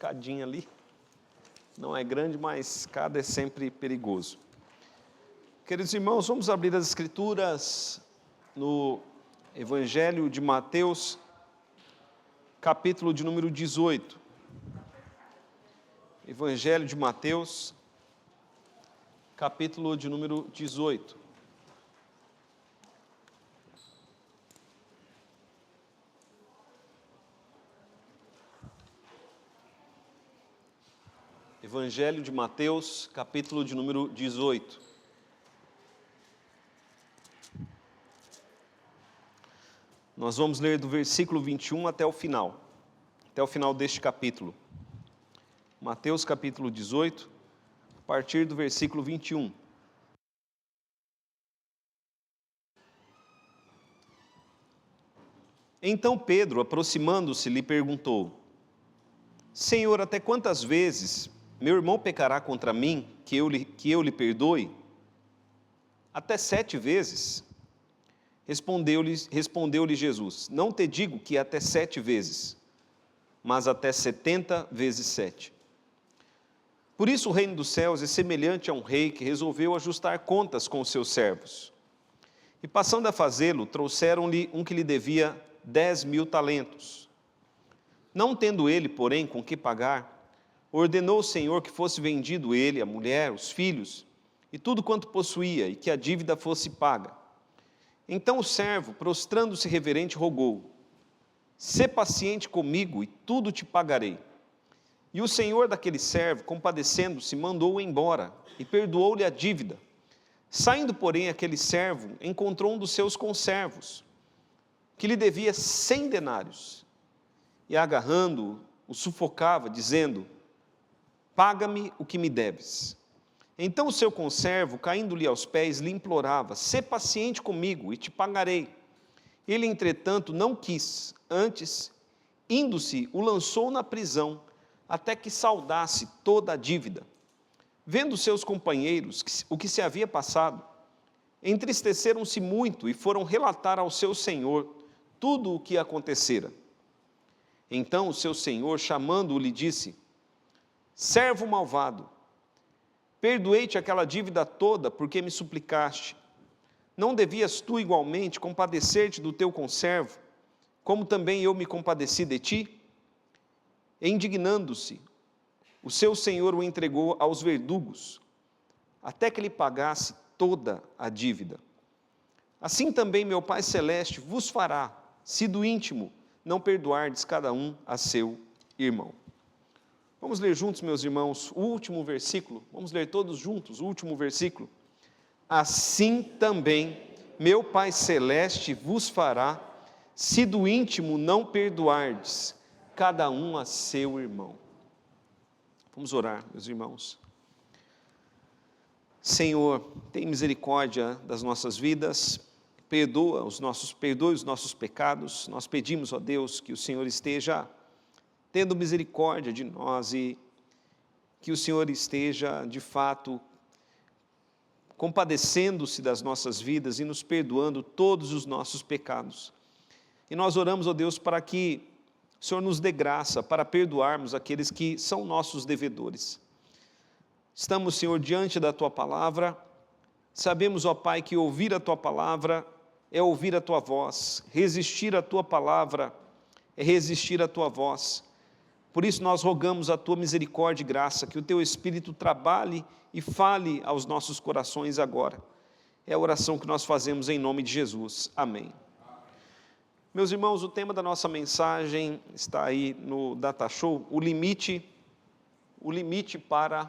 Cadinha ali, não é grande, mas cada é sempre perigoso. Queridos irmãos, vamos abrir as Escrituras no Evangelho de Mateus, capítulo de número 18. Evangelho de Mateus, capítulo de número 18. Evangelho de Mateus, capítulo de número 18. Nós vamos ler do versículo 21 até o final deste capítulo. Mateus, capítulo 18, a partir do versículo 21. Então Pedro, aproximando-se, lhe perguntou: Senhor, até quantas vezes meu irmão pecará contra mim, que eu lhe perdoe? Até 7 vezes? Respondeu-lhe Jesus: Não te digo que até 7 vezes, mas até 70 vezes 7. Por isso o reino dos céus é semelhante a um rei que resolveu ajustar contas com os seus servos. E passando a fazê-lo, trouxeram-lhe um que lhe devia 10.000 talentos. Não tendo ele, porém, com que pagar, ordenou o Senhor que fosse vendido ele, a mulher, os filhos, e tudo quanto possuía, e que a dívida fosse paga. Então o servo, prostrando-se reverente, rogou: Sê paciente comigo, e tudo te pagarei. E o senhor daquele servo, compadecendo-se, mandou-o embora, e perdoou-lhe a dívida. Saindo, porém, aquele servo encontrou um dos seus conservos, que lhe devia 100 denários, e agarrando-o, o sufocava, dizendo: Paga-me o que me deves. Então o seu conservo, caindo-lhe aos pés, lhe implorava: Sê paciente comigo, e te pagarei. Ele, entretanto, não quis, antes, indo-se, o lançou na prisão, até que saldasse toda a dívida. Vendo seus companheiros o que se havia passado, entristeceram-se muito e foram relatar ao seu senhor tudo o que acontecera. Então o seu senhor, chamando-o, lhe disse: Servo malvado, perdoei-te aquela dívida toda, porque me suplicaste. Não devias tu igualmente compadecer-te do teu conservo, como também eu me compadeci de ti? E indignando-se, o seu senhor o entregou aos verdugos, até que lhe pagasse toda a dívida. Assim também meu Pai Celeste vos fará, se do íntimo não perdoardes cada um a seu irmão. Vamos ler juntos, meus irmãos, o último versículo. Vamos ler todos juntos o último versículo. Assim também meu Pai Celeste vos fará, se do íntimo não perdoardes cada um a seu irmão. Vamos orar, meus irmãos. Senhor, tem misericórdia das nossas vidas, perdoe os nossos pecados. Nós pedimos, ó Deus, que o Senhor esteja tendo misericórdia de nós e que o Senhor esteja, de fato, compadecendo-se das nossas vidas e nos perdoando todos os nossos pecados. E nós oramos, ó Deus, para que o Senhor nos dê graça para perdoarmos aqueles que são nossos devedores. Estamos, Senhor, diante da Tua Palavra. Sabemos, ó Pai, que ouvir a Tua Palavra é ouvir a Tua voz. Resistir à Tua Palavra é resistir à Tua voz. Por isso nós rogamos a Tua misericórdia e graça, que o Teu Espírito trabalhe e fale aos nossos corações agora. É a oração que nós fazemos em nome de Jesus. Amém. Meus irmãos, o tema da nossa mensagem está aí no Data Show, o limite para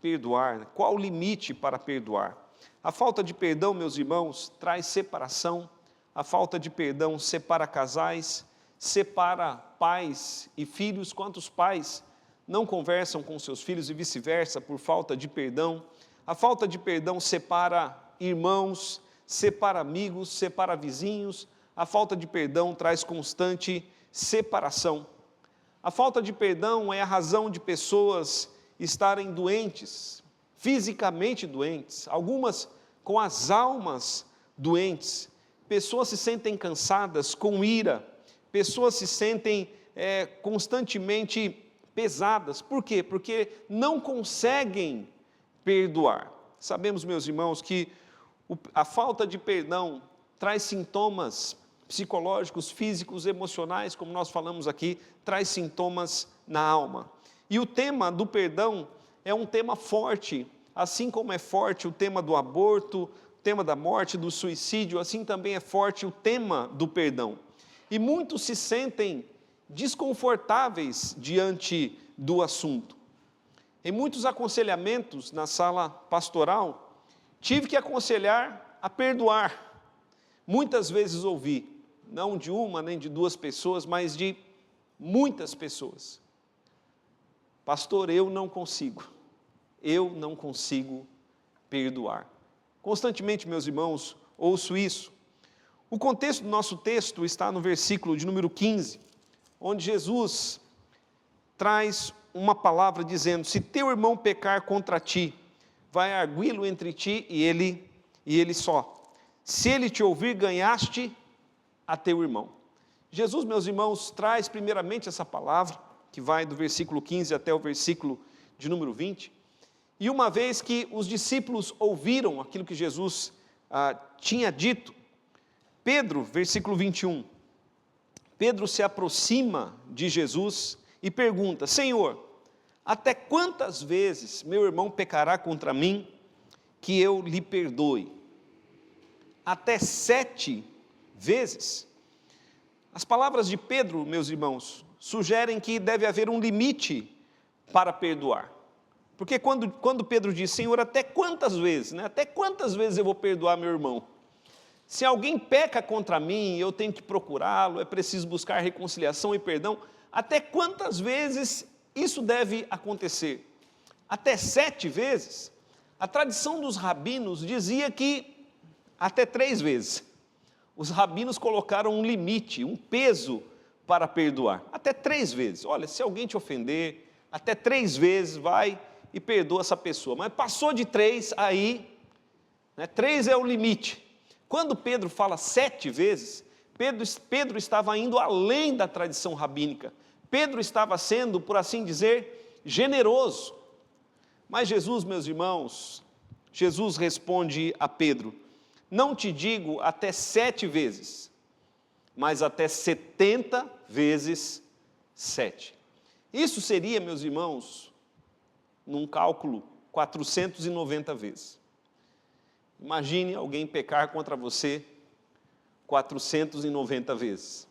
perdoar. Qual o limite para perdoar? A falta de perdão, meus irmãos, traz separação. A falta de perdão separa casais, separa pais e filhos. Quantos pais não conversam com seus filhos e vice-versa por falta de perdão? A falta de perdão separa irmãos, separa amigos, separa vizinhos. A falta de perdão traz constante separação. A falta de perdão é a razão de pessoas estarem doentes, fisicamente doentes, algumas com as almas doentes. Pessoas se sentem cansadas, com ira. Pessoas se sentem constantemente pesadas. Por quê? Porque não conseguem perdoar. Sabemos, meus irmãos, que a falta de perdão traz sintomas psicológicos, físicos, emocionais, como nós falamos aqui, traz sintomas na alma. E o tema do perdão é um tema forte, assim como é forte o tema do aborto, o tema da morte, do suicídio, assim também é forte o tema do perdão. E muitos se sentem desconfortáveis diante do assunto. Em muitos aconselhamentos na sala pastoral, tive que aconselhar a perdoar. Muitas vezes ouvi, não de uma nem de duas pessoas, mas de muitas pessoas. Pastor, eu não consigo perdoar. Constantemente, meus irmãos, ouço isso. O contexto do nosso texto está no versículo de número 15, onde Jesus traz uma palavra dizendo: se teu irmão pecar contra ti, vai arguí-lo entre ti e ele só. Se ele te ouvir, ganhaste a teu irmão. Jesus, meus irmãos, traz primeiramente essa palavra, que vai do versículo 15 até o versículo de número 20, e uma vez que os discípulos ouviram aquilo que Jesus tinha dito, Pedro, versículo 21, Pedro se aproxima de Jesus e pergunta: Senhor, até quantas vezes meu irmão pecará contra mim que eu lhe perdoe? Até 7 vezes? As palavras de Pedro, meus irmãos, sugerem que deve haver um limite para perdoar. Porque quando Pedro diz: Senhor, até quantas vezes? Né? Até quantas vezes eu vou perdoar meu irmão? Se alguém peca contra mim, eu tenho que procurá-lo, é preciso buscar reconciliação e perdão. Até quantas vezes isso deve acontecer? Até 7 vezes? A tradição dos rabinos dizia que até 3 vezes. Os rabinos colocaram um limite, um peso para perdoar. Até 3 vezes. Olha, se alguém te ofender, até 3 vezes vai e perdoa essa pessoa. Mas passou de 3, aí, 3 é o limite. Quando Pedro fala 7 vezes, Pedro estava indo além da tradição rabínica. Pedro estava sendo, por assim dizer, generoso. Mas Jesus, meus irmãos, Jesus responde a Pedro: não te digo até 7 vezes, mas até 70 vezes 7. Isso seria, meus irmãos, num cálculo, 490 vezes. Imagine alguém pecar contra você 490 vezes.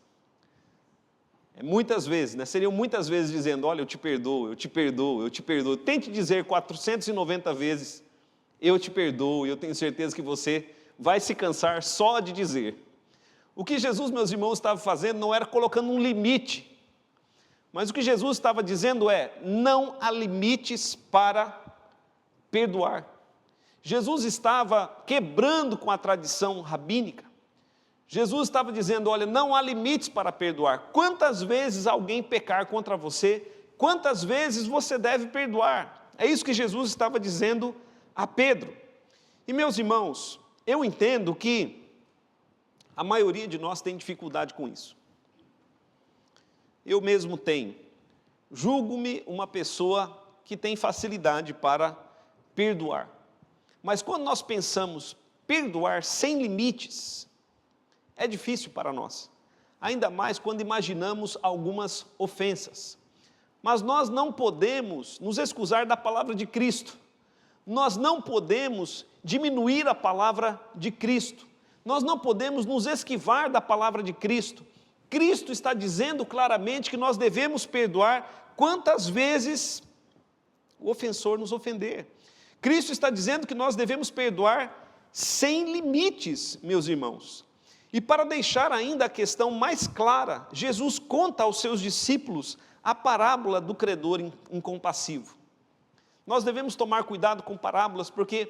É muitas vezes, né? Seriam muitas vezes dizendo: olha, eu te perdoo, eu te perdoo, eu te perdoo. Tente dizer 490 vezes: eu te perdoo, e eu tenho certeza que você vai se cansar só de dizer. O que Jesus, meus irmãos, estava fazendo não era colocando um limite, mas o que Jesus estava dizendo é: não há limites para perdoar. Jesus estava quebrando com a tradição rabínica. Jesus estava dizendo: olha, não há limites para perdoar. Quantas vezes alguém pecar contra você, quantas vezes você deve perdoar? É isso que Jesus estava dizendo a Pedro. E, meus irmãos, eu entendo que a maioria de nós tem dificuldade com isso. Eu mesmo tenho. Julgo-me uma pessoa que tem facilidade para perdoar. Mas quando nós pensamos perdoar sem limites, é difícil para nós. Ainda mais quando imaginamos algumas ofensas. Mas nós não podemos nos excusar da palavra de Cristo. Nós não podemos diminuir a palavra de Cristo. Nós não podemos nos esquivar da palavra de Cristo. Cristo está dizendo claramente que nós devemos perdoar quantas vezes o ofensor nos ofender. Cristo está dizendo que nós devemos perdoar sem limites, meus irmãos. E para deixar ainda a questão mais clara, Jesus conta aos seus discípulos a parábola do credor incompassivo. Nós devemos tomar cuidado com parábolas, porque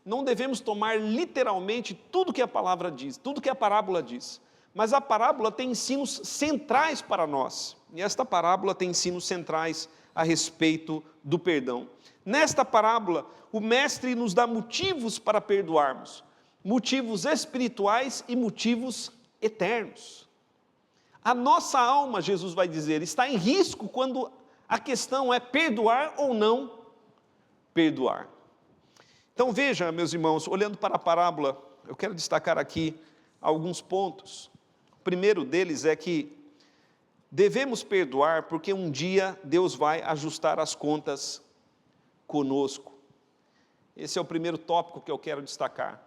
não devemos tomar literalmente tudo que a palavra diz, tudo que a parábola diz. Mas a parábola tem ensinos centrais para nós. E esta parábola tem ensinos centrais a respeito do perdão. Nesta parábola, o mestre nos dá motivos para perdoarmos. Motivos espirituais e motivos eternos. A nossa alma, Jesus vai dizer, está em risco quando A questão é perdoar ou não perdoar. Então veja, meus irmãos, olhando para a parábola, eu quero destacar aqui alguns pontos. O primeiro deles é que devemos perdoar porque um dia Deus vai ajustar as contas conosco. Esse é o primeiro tópico que eu quero destacar.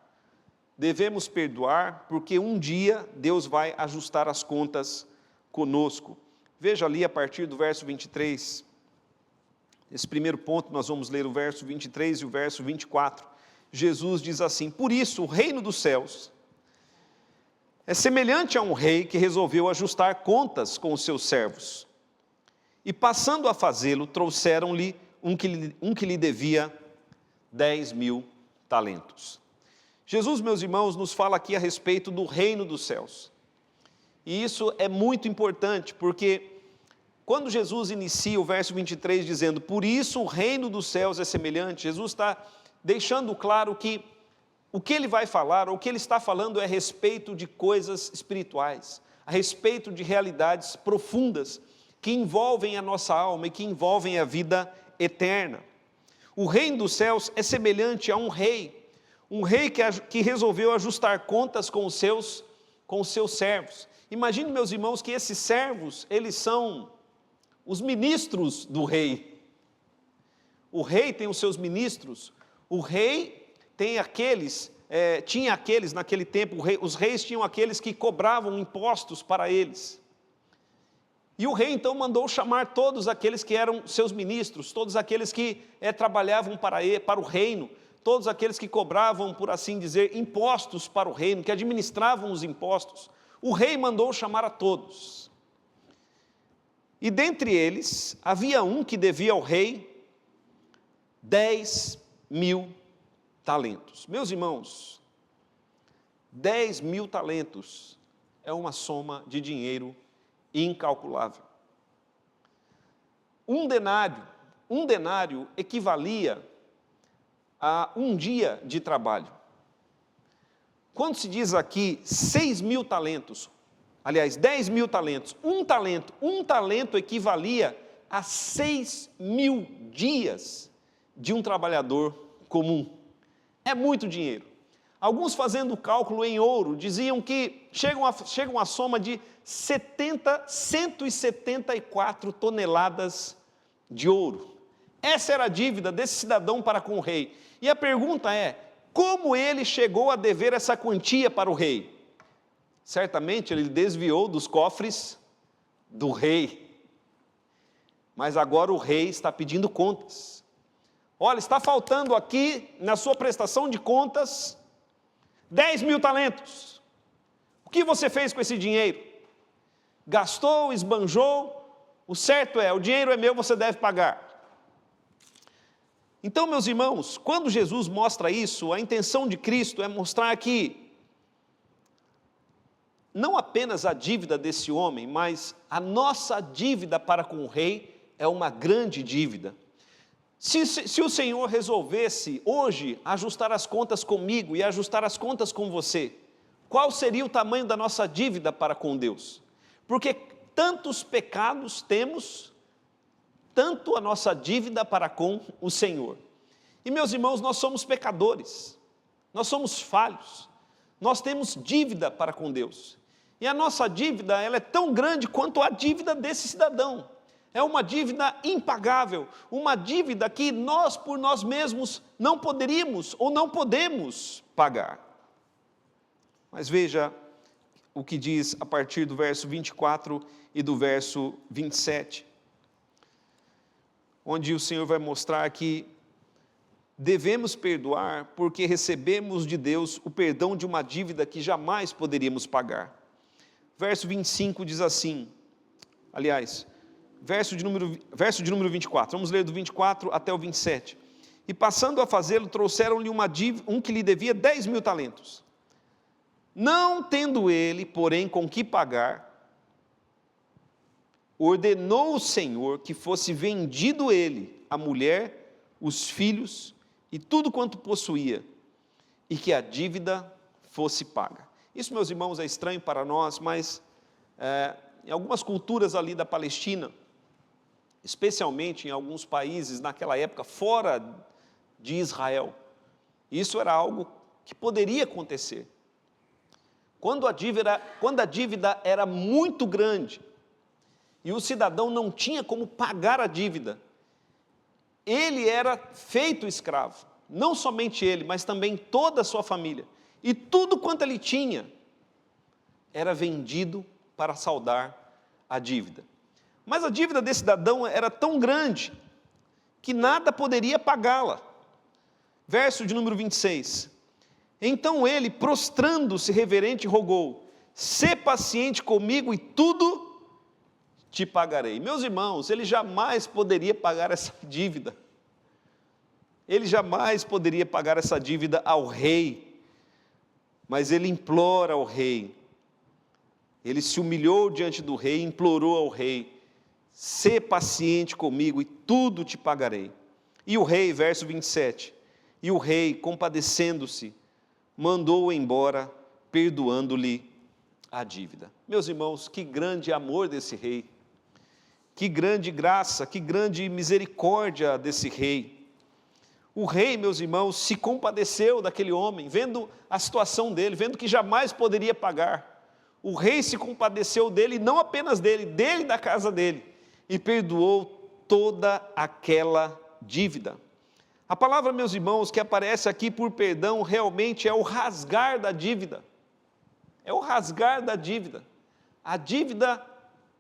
Devemos perdoar porque um dia Deus vai ajustar as contas conosco. Veja ali a partir do verso 23. Esse primeiro ponto, nós vamos ler o verso 23 e o verso 24. Jesus diz assim: por isso o reino dos céus é semelhante a um rei que resolveu ajustar contas com os seus servos. E passando a fazê-lo, trouxeram-lhe um que lhe devia 10.000 talentos. Jesus, meus irmãos, nos fala aqui a respeito do reino dos céus. E isso é muito importante, porque quando Jesus inicia o verso 23 dizendo, por isso o reino dos céus é semelhante, Jesus está deixando claro que o que ele vai falar, ou o que ele está falando é a respeito de coisas espirituais, a respeito de realidades profundas, que envolvem a nossa alma e que envolvem a vida eterna. O reino dos céus é semelhante a um rei que resolveu ajustar contas com os seus servos. Imagine, meus irmãos, que esses servos, eles são os ministros do rei. O rei tem os seus ministros, o rei tem tinha aqueles naquele tempo, os reis tinham aqueles que cobravam impostos para eles. E o rei então mandou chamar todos aqueles que eram seus ministros, todos aqueles que trabalhavam para o reino, todos aqueles que cobravam, por assim dizer, impostos para o reino, que administravam os impostos. O rei mandou chamar a todos. E dentre eles, havia um que devia ao rei 10.000 talentos. Meus irmãos, 10.000 talentos é uma soma de dinheiro incalculável. Um denário equivalia a um dia de trabalho. Quando se diz aqui 6.000 talentos, aliás, 10.000 talentos, um talento equivalia a 6.000 dias de um trabalhador comum. É muito dinheiro. Alguns, fazendo o cálculo em ouro, diziam que chegam a soma de 174 toneladas de ouro. Essa era a dívida desse cidadão para com o rei. E a pergunta é, como ele chegou a dever essa quantia para o rei? Certamente ele desviou dos cofres do rei. Mas agora o rei está pedindo contas. Olha, está faltando aqui, na sua prestação de contas, 10.000 talentos. O que você fez com esse dinheiro? Gastou, esbanjou? O certo é, o dinheiro é meu, você deve pagar. Então, meus irmãos, quando Jesus mostra isso, a intenção de Cristo é mostrar que não apenas a dívida desse homem, mas a nossa dívida para com o rei é uma grande dívida. Se o Senhor resolvesse hoje ajustar as contas comigo e ajustar as contas com você, qual seria o tamanho da nossa dívida para com Deus? Porque tantos pecados temos, tanto a nossa dívida para com o Senhor. E, meus irmãos, nós somos pecadores, nós somos falhos, nós temos dívida para com Deus. E a nossa dívida, ela é tão grande quanto a dívida desse cidadão. É uma dívida impagável, uma dívida que nós, por nós mesmos, não poderíamos ou não podemos pagar. Mas veja o que diz a partir do verso 24 e do verso 27, onde o Senhor vai mostrar que devemos perdoar porque recebemos de Deus o perdão de uma dívida que jamais poderíamos pagar. Verso 25 diz assim, aliás, verso de número 24, vamos ler do 24 até o 27. E passando a fazê-lo, trouxeram-lhe um que lhe devia 10.000 talentos. Não tendo ele, porém, com que pagar, ordenou o Senhor que fosse vendido ele, a mulher, os filhos e tudo quanto possuía, e que a dívida fosse paga. Isso, meus irmãos, é estranho para nós, mas em algumas culturas ali da Palestina, especialmente em alguns países naquela época fora de Israel. Isso era algo que poderia acontecer. Quando a dívida era muito grande e o cidadão não tinha como pagar a dívida, ele era feito escravo. Não somente ele, mas também toda a sua família. E tudo quanto ele tinha era vendido para saldar a dívida. Mas a dívida desse cidadão era tão grande que nada poderia pagá-la. Verso de número 26. Então ele, prostrando-se reverente, rogou: sê paciente comigo e tudo te pagarei. Meus irmãos, ele jamais poderia pagar essa dívida. Ele jamais poderia pagar essa dívida ao rei. Mas ele implora ao rei. Ele se humilhou diante do rei, implorou ao rei: sê paciente comigo e tudo te pagarei. E o rei, verso 27, e o rei, compadecendo-se, mandou-o embora, perdoando-lhe a dívida. Meus irmãos, que grande amor desse rei, que grande graça, que grande misericórdia desse rei. O rei, meus irmãos, se compadeceu daquele homem, vendo a situação dele, vendo que jamais poderia pagar. O rei se compadeceu dele, não apenas dele e da casa dele, e perdoou toda aquela dívida. A palavra, meus irmãos, que aparece aqui por perdão, realmente é o rasgar da dívida. É o rasgar da dívida. A dívida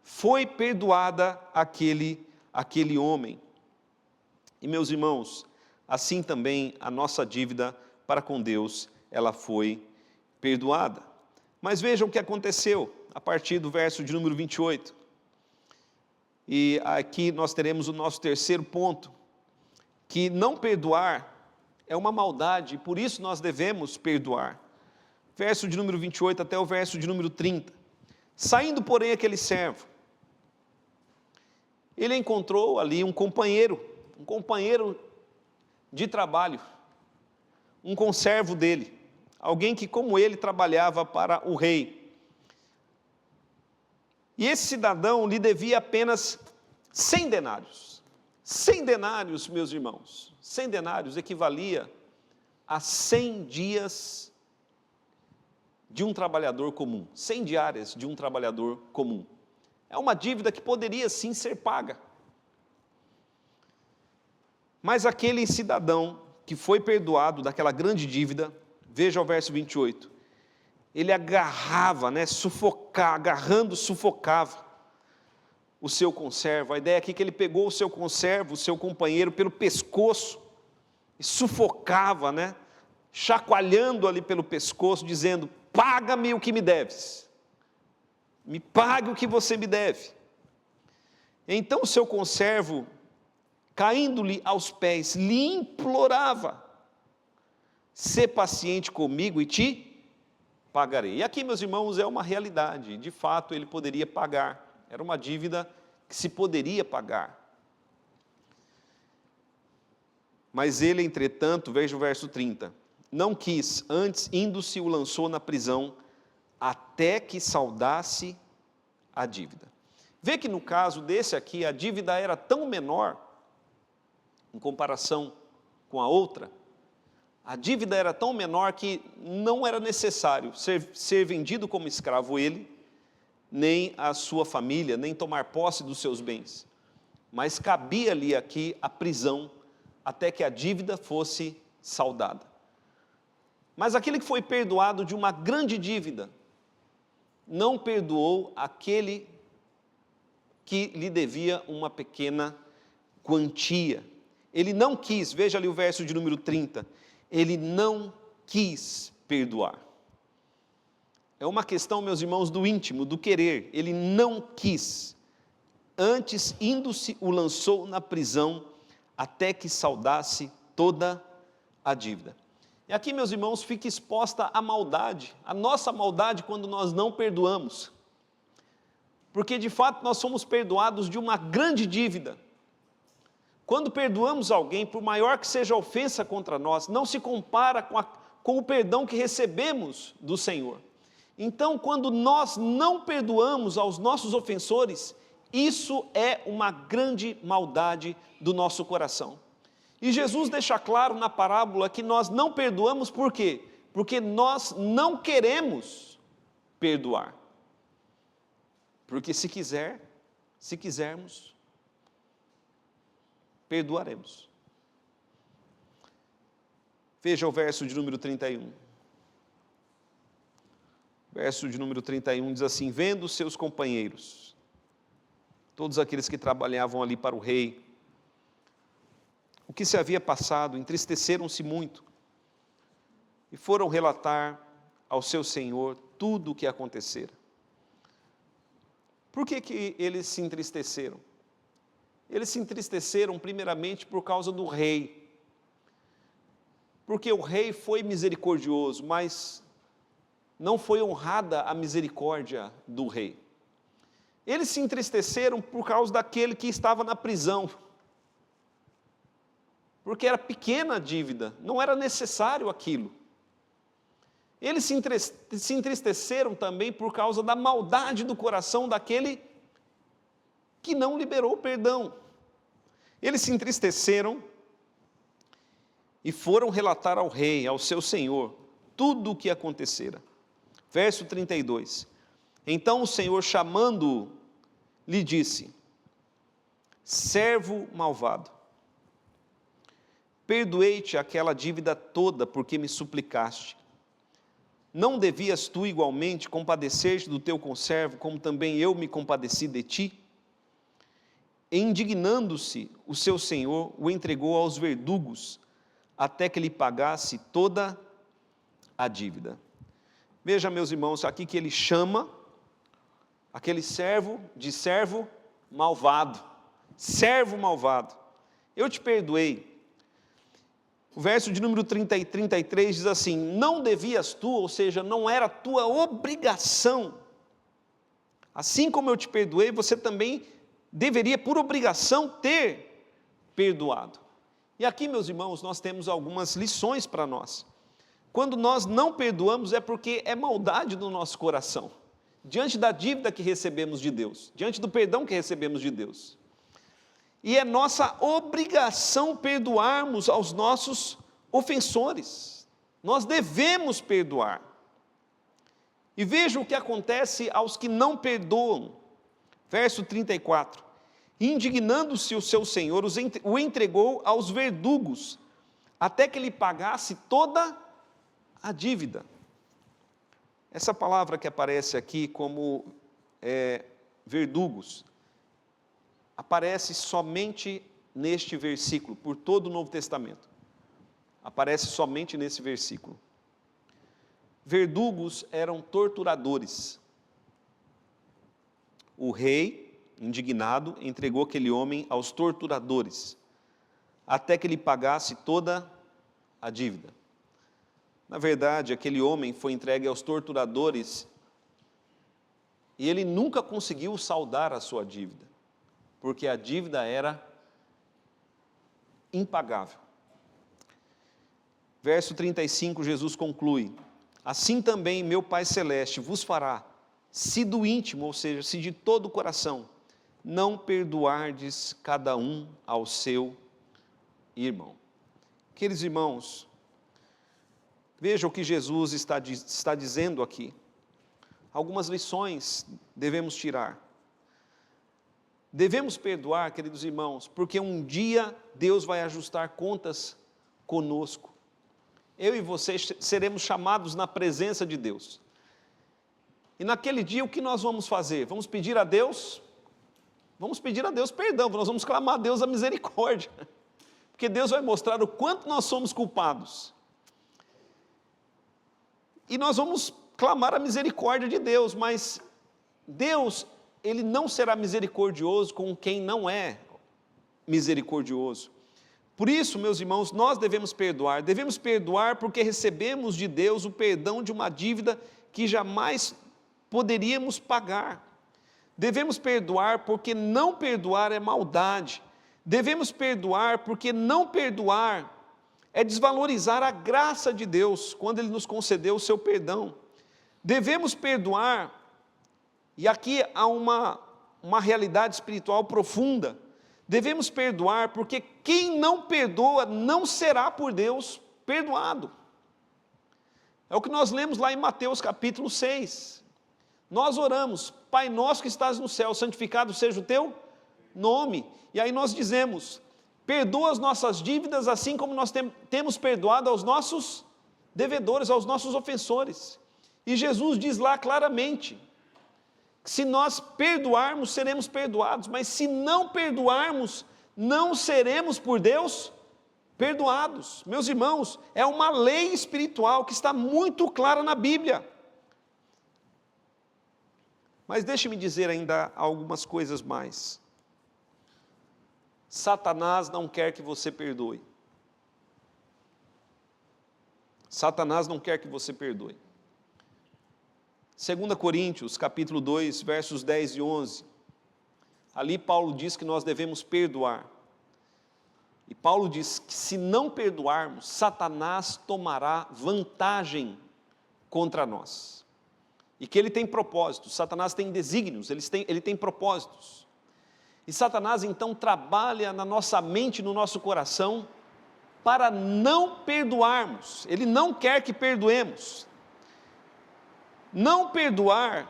foi perdoada àquele homem. E, meus irmãos, assim também a nossa dívida para com Deus, ela foi perdoada. Mas vejam o que aconteceu a partir do verso de número 28. E aqui nós teremos o nosso terceiro ponto, que não perdoar é uma maldade, e por isso nós devemos perdoar. Verso de número 28 até o verso de número 30. Saindo, porém, aquele servo, ele encontrou ali um companheiro de trabalho, um conservo dele, alguém que, como ele, trabalhava para o rei. E esse cidadão lhe devia apenas 100 denários. 100 denários, meus irmãos, 100 denários equivalia a 100 dias de um trabalhador comum, 100 diárias de um trabalhador comum. É uma dívida que poderia sim ser paga. Mas aquele cidadão que foi perdoado daquela grande dívida, veja o verso 28, ele agarrava, sufocava o seu conservo. A ideia aqui é que ele pegou o seu conservo, o seu companheiro, pelo pescoço, e sufocava, chacoalhando ali pelo pescoço, dizendo: paga-me o que me deves, me pague o que você me deve. Então o seu conservo, caindo-lhe aos pés, lhe implorava: sê paciente comigo e te pagarei. E aqui, meus irmãos, é uma realidade. De fato, ele poderia pagar. Era uma dívida que se poderia pagar. Mas ele, entretanto, veja o verso 30, não quis, antes, indo-se, o lançou na prisão, até que saldasse a dívida. Vê que no caso desse aqui, a dívida era tão menor, em comparação com a outra, a dívida era tão menor que não era necessário ser vendido como escravo ele, nem a sua família, nem tomar posse dos seus bens. Mas cabia-lhe aqui a prisão, até que a dívida fosse saldada. Mas aquele que foi perdoado de uma grande dívida, não perdoou aquele que lhe devia uma pequena quantia. Ele não quis, veja ali o verso de número 30, ele não quis perdoar. É uma questão, meus irmãos, do íntimo, do querer. Ele não quis. Antes, indo-se, o lançou na prisão, até que saldasse toda a dívida. E aqui, meus irmãos, fica exposta a maldade, a nossa maldade quando nós não perdoamos. Porque, de fato, nós somos perdoados de uma grande dívida. Quando perdoamos alguém, por maior que seja a ofensa contra nós, não se compara com o perdão que recebemos do Senhor. Então, quando nós não perdoamos aos nossos ofensores, Isso é uma grande maldade do nosso coração. E Jesus deixa claro na parábola que nós não perdoamos por quê? Porque nós não queremos perdoar. Porque se quisermos, perdoaremos. Veja o verso de número 31. Verso de número 31 diz assim: vendo seus companheiros, todos aqueles que trabalhavam ali para o rei, o que se havia passado, entristeceram-se muito e foram relatar ao seu senhor tudo o que acontecera. Por que eles se entristeceram? Eles se entristeceram primeiramente por causa do rei, porque o rei foi misericordioso, mas não foi honrada a misericórdia do rei. Eles se entristeceram por causa daquele que estava na prisão, porque era pequena a dívida, não era necessário aquilo. Eles se entristeceram também por causa da maldade do coração daquele que não liberou o perdão. Eles se entristeceram e foram relatar ao rei, ao seu senhor, tudo o que acontecera. Verso 32. Então o Senhor, chamando-o, lhe disse: servo malvado, perdoei-te aquela dívida toda porque me suplicaste. Não devias tu igualmente compadecer-te do teu conservo, como também eu me compadeci de ti? E indignando-se, o seu senhor o entregou aos verdugos, até que lhe pagasse toda a dívida. Veja, meus irmãos, aqui que ele chama aquele servo de servo malvado. Servo malvado, eu te perdoei. O verso de número 30 e 33 diz assim: não devias tu, ou seja, não era tua obrigação, assim como eu te perdoei, você também deveria, por obrigação, ter perdoado. E aqui, meus irmãos, nós temos algumas lições para nós. Quando nós não perdoamos é porque é maldade no nosso coração, diante da dívida que recebemos de Deus, diante do perdão que recebemos de Deus. E é nossa obrigação perdoarmos aos nossos ofensores. Nós devemos perdoar. E veja o que acontece aos que não perdoam. Verso 34. Indignando-se o seu senhor, o entregou aos verdugos, até que lhe pagasse toda a dívida. Essa palavra que aparece aqui como verdugos, aparece somente neste versículo, por todo o Novo Testamento. Aparece somente nesse versículo. Verdugos eram torturadores. O rei, indignado, entregou aquele homem aos torturadores, até que lhe pagasse toda a dívida. Na verdade, aquele homem foi entregue aos torturadores e ele nunca conseguiu saldar a sua dívida, porque a dívida era impagável. Verso 35, Jesus conclui: assim também meu Pai Celeste vos fará, se do íntimo, ou seja, se de todo o coração, não perdoardes cada um ao seu irmão. Queridos irmãos, veja o que Jesus está dizendo aqui. Algumas lições devemos tirar. Devemos perdoar, queridos irmãos, porque um dia Deus vai ajustar contas conosco. Eu e vocês seremos chamados na presença de Deus. E naquele dia o que nós vamos fazer? Vamos pedir a Deus? Vamos pedir a Deus perdão, nós vamos clamar a Deus a misericórdia. Porque Deus vai mostrar o quanto nós somos culpados. E nós vamos clamar a misericórdia de Deus, mas Deus, Ele não será misericordioso com quem não é misericordioso. Por isso, meus irmãos, nós devemos perdoar porque recebemos de Deus o perdão de uma dívida que jamais poderíamos pagar. Devemos perdoar porque não perdoar é maldade. Devemos perdoar porque não perdoar é desvalorizar a graça de Deus quando Ele nos concedeu o seu perdão. Devemos perdoar, e aqui há uma uma realidade espiritual profunda. Devemos perdoar, porque quem não perdoa não será por Deus perdoado. É o que nós lemos lá em Mateus capítulo 6. Nós oramos: Pai nosso que estás no céu, santificado seja o teu nome. E aí nós dizemos: perdoa as nossas dívidas, assim como nós temos perdoado aos nossos devedores, aos nossos ofensores. E Jesus diz lá claramente, que se nós perdoarmos, seremos perdoados, mas se não perdoarmos, não seremos por Deus perdoados. Meus irmãos, é uma lei espiritual que está muito clara na Bíblia. Mas deixe-me dizer ainda algumas coisas mais. Satanás não quer que você perdoe. Satanás não quer que você perdoe. 2 Coríntios, capítulo 2, versos 10 e 11. Ali Paulo diz que nós devemos perdoar. E Paulo diz que se não perdoarmos, Satanás tomará vantagem contra nós. E que ele tem propósitos, Satanás tem desígnios, ele tem propósitos. E Satanás então trabalha na nossa mente, no nosso coração, para não perdoarmos. Ele não quer que perdoemos. Não perdoar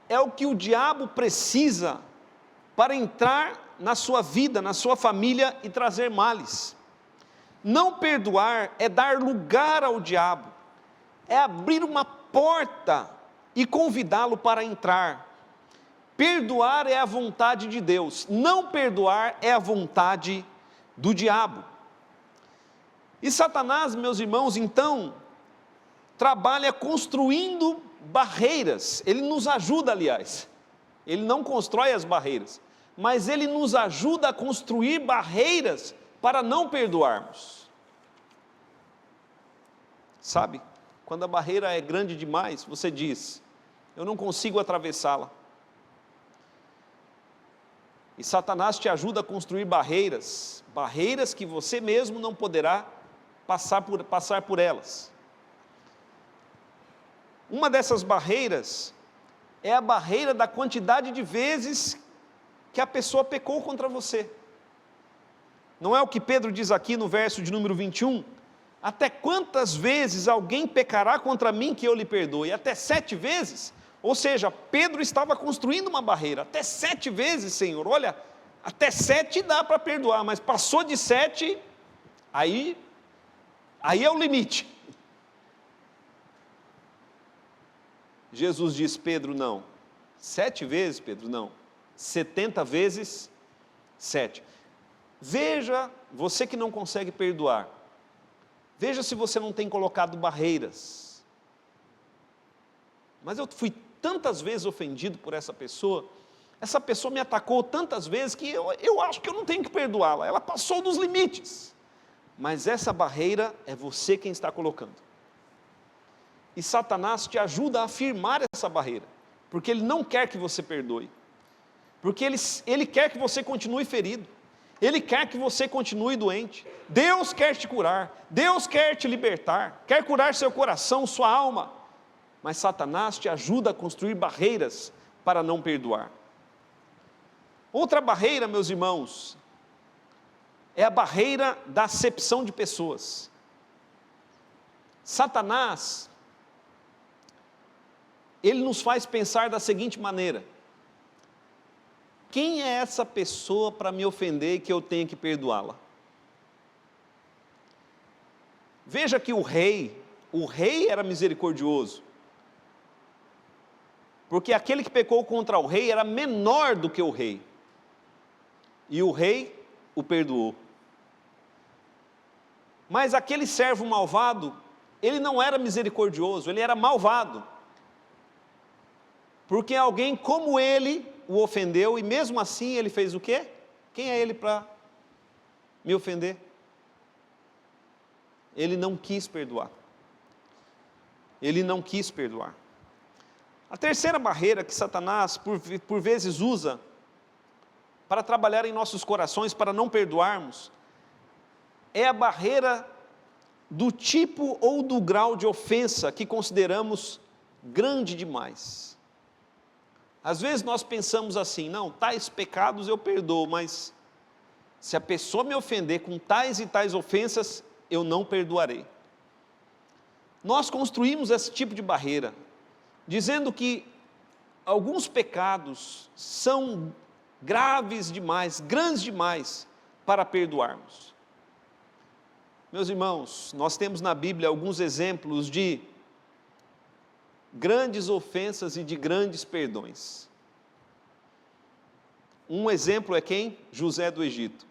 é o que o diabo precisa para entrar na sua vida, na sua família e trazer males. Não perdoar é dar lugar ao diabo, é abrir uma porta e convidá-lo para entrar. Perdoar é a vontade de Deus, não perdoar é a vontade do diabo. E Satanás, meus irmãos, então, trabalha construindo barreiras. Ele nos ajuda, aliás. Ele não constrói as barreiras, mas ele nos ajuda a construir barreiras para não perdoarmos. Sabe, quando a barreira é grande demais, você diz: eu não consigo atravessá-la. E Satanás te ajuda a construir barreiras que você mesmo não poderá passar por elas. Uma dessas barreiras é a barreira da quantidade de vezes que a pessoa pecou contra você. Não é o que Pedro diz aqui no verso de número 21? Até quantas vezes alguém pecará contra mim que eu lhe perdoe? Até 7 vezes? Ou seja, Pedro estava construindo uma barreira. Até 7 vezes, Senhor. Olha, até 7 dá para perdoar, mas passou de 7, aí é o limite. Jesus diz: Pedro, não. 7 vezes, Pedro, não. 70 vezes 7. Veja, você que não consegue perdoar, veja se você não tem colocado barreiras. Mas eu fui tantas vezes ofendido por essa pessoa me atacou tantas vezes que eu acho que eu não tenho que perdoá-la, ela passou dos limites. Mas essa barreira é você quem está colocando. E Satanás te ajuda a afirmar essa barreira, porque ele não quer que você perdoe, porque ele quer que você continue ferido, ele quer que você continue doente. Deus quer te curar, Deus quer te libertar, quer curar seu coração, sua alma, mas Satanás te ajuda a construir barreiras para não perdoar. Outra barreira, meus irmãos, é a barreira da acepção de pessoas. Satanás, ele nos faz pensar da seguinte maneira: quem é essa pessoa para me ofender e que eu tenha que perdoá-la? Veja que o rei era misericordioso, porque aquele que pecou contra o rei era menor do que o rei, e o rei o perdoou. Mas aquele servo malvado, ele não era misericordioso, ele era malvado, porque alguém como ele o ofendeu, e mesmo assim ele fez o quê? Quem é ele para me ofender? Ele não quis perdoar. Ele não quis perdoar. A terceira barreira que Satanás por vezes usa para trabalhar em nossos corações, para não perdoarmos, é a barreira do tipo ou do grau de ofensa que consideramos grande demais. Às vezes nós pensamos assim, não, tais pecados eu perdoo, mas se a pessoa me ofender com tais e tais ofensas, eu não perdoarei. Nós construímos esse tipo de barreira, dizendo que alguns pecados são graves demais, grandes demais para perdoarmos. Meus irmãos, nós temos na Bíblia alguns exemplos de grandes ofensas e de grandes perdões. Um exemplo é quem? José do Egito.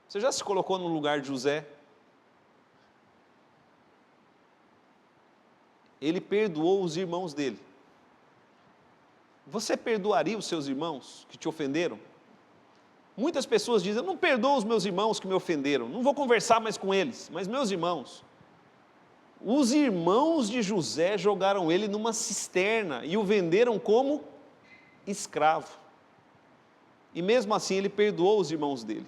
Você já se colocou no lugar de José? Ele perdoou os irmãos dele. Você perdoaria os seus irmãos que te ofenderam? Muitas pessoas dizem, eu não perdoo os meus irmãos que me ofenderam, não vou conversar mais com eles. Mas meus irmãos, os irmãos de José jogaram ele numa cisterna e o venderam como escravo. E mesmo assim ele perdoou os irmãos dele.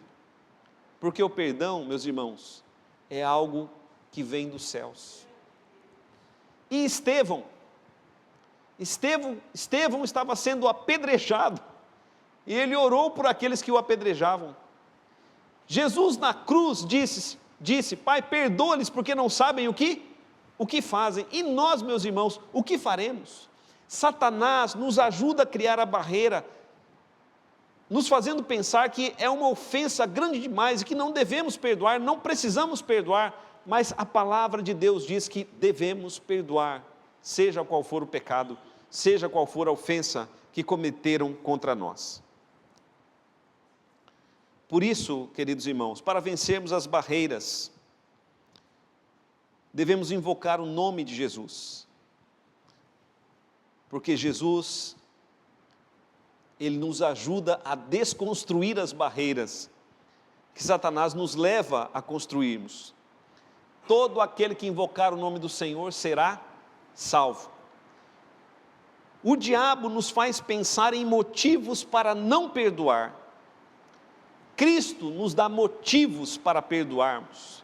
Porque o perdão, meus irmãos, é algo que vem dos céus. E Estevão estava sendo apedrejado, e ele orou por aqueles que o apedrejavam. Jesus na cruz disse, Pai, perdoa-lhes porque não sabem o que fazem. E nós, meus irmãos, o que faremos? Satanás nos ajuda a criar a barreira, nos fazendo pensar que é uma ofensa grande demais e que não devemos perdoar, não precisamos perdoar, mas a palavra de Deus diz que devemos perdoar, seja qual for o pecado, seja qual for a ofensa que cometeram contra nós. Por isso, queridos irmãos, para vencermos as barreiras, devemos invocar o nome de Jesus, porque Jesus, Ele nos ajuda a desconstruir as barreiras que Satanás nos leva a construirmos. Todo aquele que invocar o nome do Senhor será salvo. O diabo nos faz pensar em motivos para não perdoar. Cristo nos dá motivos para perdoarmos.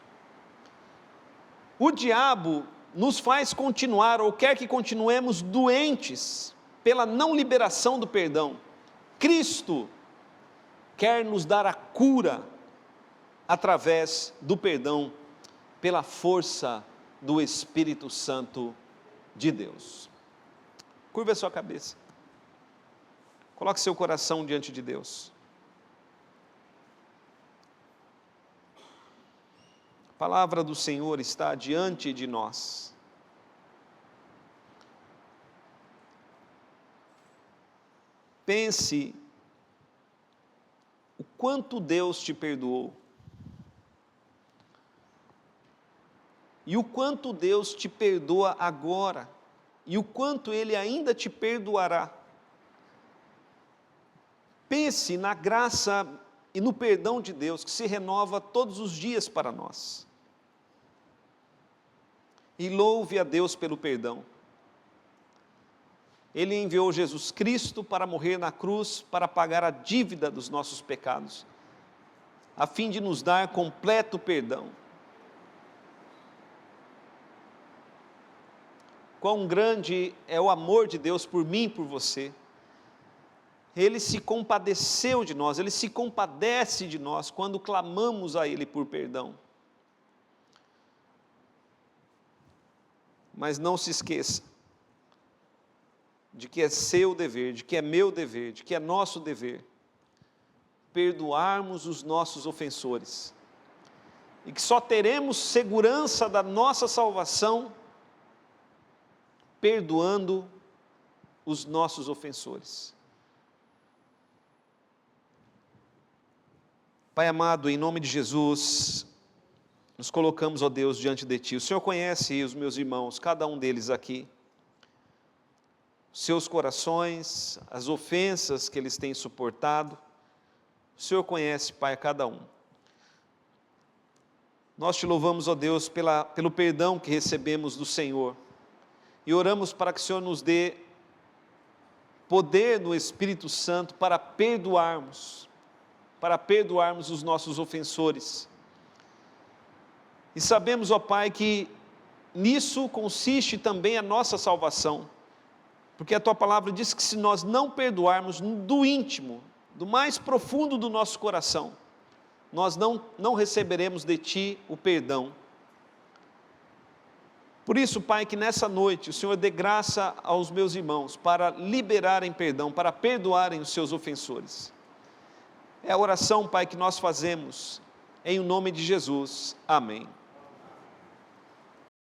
O diabo nos faz continuar, ou quer que continuemos doentes, pela não liberação do perdão. Cristo quer nos dar a cura através do perdão, pela força do Espírito Santo de Deus. Curva a sua cabeça. Coloque seu coração diante de Deus. A palavra do Senhor está diante de nós. Pense o quanto Deus te perdoou. E o quanto Deus te perdoa agora. E o quanto Ele ainda te perdoará. Pense na graça e no perdão de Deus que se renova todos os dias para nós. E louve a Deus pelo perdão. Ele enviou Jesus Cristo para morrer na cruz, para pagar a dívida dos nossos pecados, a fim de nos dar completo perdão. Quão grande é o amor de Deus por mim e por você. Ele se compadeceu de nós, Ele se compadece de nós quando clamamos a Ele por perdão. Mas não se esqueça de que é seu dever, de que é meu dever, de que é nosso dever, perdoarmos os nossos ofensores. E que só teremos segurança da nossa salvação perdoando os nossos ofensores. Pai amado, em nome de Jesus, nos colocamos, ó Deus, diante de Ti. O Senhor conhece os meus irmãos, cada um deles aqui, seus corações, as ofensas que eles têm suportado. O Senhor conhece, Pai, cada um. Nós Te louvamos, ó Deus, pelo perdão que recebemos do Senhor. E oramos para que o Senhor nos dê poder no Espírito Santo para perdoarmos os nossos ofensores. E sabemos, ó Pai, que nisso consiste também a nossa salvação. Porque a tua palavra diz que se nós não perdoarmos do íntimo, do mais profundo do nosso coração, nós não receberemos de ti o perdão. Por isso, Pai, que nessa noite o Senhor dê graça aos meus irmãos para liberarem perdão, para perdoarem os seus ofensores. É a oração, Pai, que nós fazemos em nome de Jesus. Amém.